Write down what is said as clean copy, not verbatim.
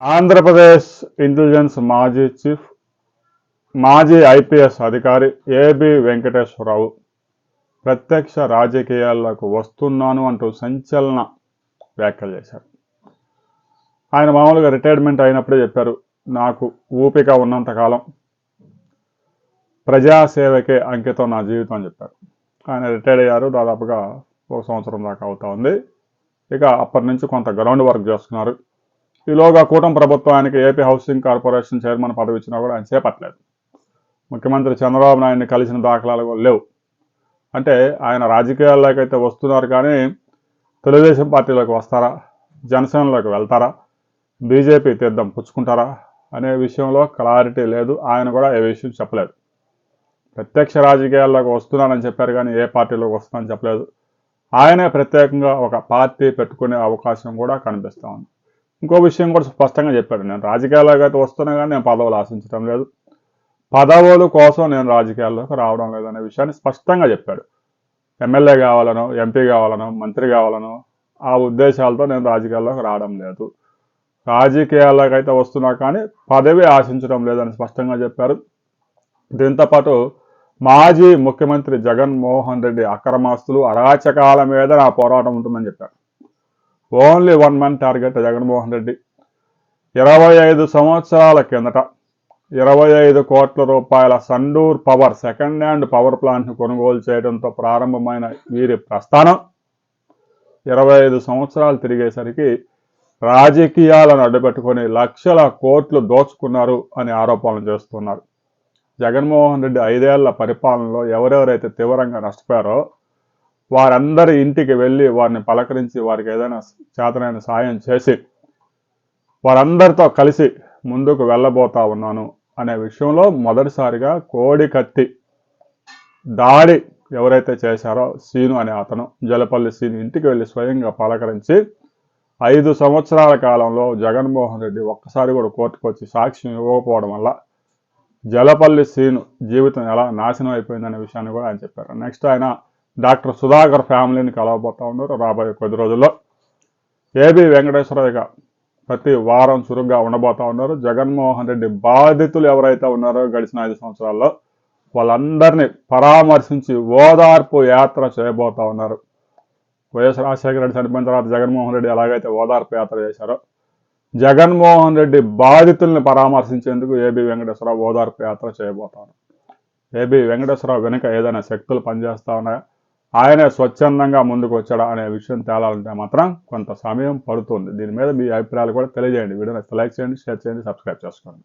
Andhra Pradesh intelligence మాజీ IPS అధికారి AB Venkateswararao ప్రత్యక్ష రాజకీయాల్లోకి వస్తున్నాను అంటూ సంచలన వ్యాఖ్యలు చేశారు. ఆయన మామూలుగా రిటైర్మెంట్ అయినప్పుడే చెప్పారు, నాకు ఊపిక ఉన్నంతకాలం ప్రజాసేవకే అంకితం నా జీవితం అని చెప్పారు. ఆయన రిటైర్ అయ్యారు, దాదాపుగా 1 సంవత్సరం దాకా అవుతా ఉంది. ఇక అప్పటి నుంచి కొంత గ్రౌండ్ వర్క్ చేస్తున్నారు. ఈలోగా కూటమి ప్రభుత్వం ఆయనకి ఏపీ హౌసింగ్ కార్పొరేషన్ చైర్మన్ పదవి ఇచ్చినా కూడా ఆయన చేపట్టలేదు. ముఖ్యమంత్రి చంద్రబాబు నాయుడిని కలిసిన దాఖలాలు కూడా లేవు. అంటే ఆయన రాజకీయాల్లోకి అయితే వస్తున్నారు, కానీ తెలుగుదేశం పార్టీలోకి వస్తారా, జనసేనలోకి వెళ్తారా, బీజేపీ తీర్థం పుచ్చుకుంటారా అనే విషయంలో క్లారిటీ లేదు. ఆయన కూడా ఏ విషయం చెప్పలేదు. ప్రత్యక్ష రాజకీయాల్లోకి వస్తున్నానని చెప్పారు, కానీ ఏ పార్టీలోకి వస్తున్నానని చెప్పలేదు. ఆయనే ప్రత్యేకంగా ఒక పార్టీ పెట్టుకునే అవకాశం కూడా కనిపిస్తూ ఉంది. ఇంకో విషయం కూడా స్పష్టంగా చెప్పాడు, నేను రాజకీయాల్లోకి అయితే వస్తున్నా కానీ నేను పదవులు ఆశించడం లేదు, పదవుల కోసం నేను రాజకీయాల్లోకి రావడం లేదనే విషయాన్ని స్పష్టంగా చెప్పాడు. ఎమ్మెల్యే కావాలనో, ఎంపీ కావాలనో, మంత్రి కావాలనో ఆ ఉద్దేశాలతో నేను రాజకీయాల్లోకి రావడం లేదు, రాజకీయాల్లోకి అయితే వస్తున్నా కానీ పదవి ఆశించడం లేదని స్పష్టంగా చెప్పారు. దీంతోపాటు మాజీ ముఖ్యమంత్రి జగన్మోహన్ రెడ్డి అక్రమాస్తులు, అరాచకాల మీద నా పోరాటం ఉంటుందని చెప్పారు. Only 1 month target Jaganmohan Reddy. 25 సంవత్సరాల కిందట 25 కోట్ల రూపాయల Sandur power second hand power ప్లాంట్ను కొనుగోలు చేయడంతో ప్రారంభమైన వీరి ప్రస్థానం 25 సంవత్సరాలు తిరిగేసరికి రాజకీయాలను అడ్డుపెట్టుకొని లక్షల కోట్లు దోచుకున్నారు అని ఆరోపణలు చేస్తున్నారు. జగన్మోహన్ రెడ్డి 5 ఏళ్ల పరిపాలనలో ఎవరెవరైతే తీవ్రంగా నష్టపోయారో వారందరి ఇంటికి వెళ్ళి వారిని పలకరించి వారికి ఏదైనా చేతనైన సాయం చేసి వారందరితో కలిసి ముందుకు వెళ్ళబోతా ఉన్నాను అనే విషయంలో మొదటిసారిగా కోడికత్తి దాడి ఎవరైతే చేశారో సీను అనే అతను, జలపల్లి సీను ఇంటికి వెళ్ళి స్వయంగా పలకరించి 5 సంవత్సరాల కాలంలో జగన్మోహన్ రెడ్డి ఒక్కసారి కూడా కోర్టుకు వచ్చి సాక్ష్యం ఇవ్వకపోవడం వల్ల జలపల్లి సీను జీవితం ఎలా నాశనం అయిపోయిందనే విషయాన్ని కూడా ఆయన చెప్పారు. నెక్స్ట్ ఆయన డాక్టర్ సుధాకర్ ఫ్యామిలీని కలవబోతా ఉన్నారు రాబోయే కొద్ది రోజుల్లో. ఏబి వెంకటేశ్వరరావు ప్రతి వారం చురుగ్గా ఉండబోతా ఉన్నారు. జగన్మోహన్ రెడ్డి బాధితులు ఎవరైతే ఉన్నారో గడిచిన 5 సంవత్సరాల్లో వాళ్ళందరినీ పరామర్శించి ఓదార్పు యాత్ర చేయబోతా ఉన్నారు. వైఎస్ రాజశేఖర రెడ్డి చనిపోయిన తర్వాత జగన్మోహన్ రెడ్డి ఎలాగైతే ఓదార్పు యాత్ర చేశారో జగన్మోహన్ రెడ్డి బాధితుల్ని పరామర్శించేందుకు ఏబి వెంకటేశ్వరరావు ఓదార్పు యాత్ర చేయబోతారు. ఏబి వెంకటేశ్వరరావు వెనుక ఏదైనా శక్తులు పనిచేస్తా ఉన్నాయా, ఆయనే స్వచ్ఛందంగా ముందుకు వచ్చాడా అనే విషయం తేలాలంటే మాత్రం కొంత సమయం పడుతుంది. దీని మీద మీ అభిప్రాయాలు కూడా తెలియజేయండి. వీడియోని లైక్ చేయండి, షేర్ చేయండి, సబ్స్క్రైబ్ చేసుకోండి.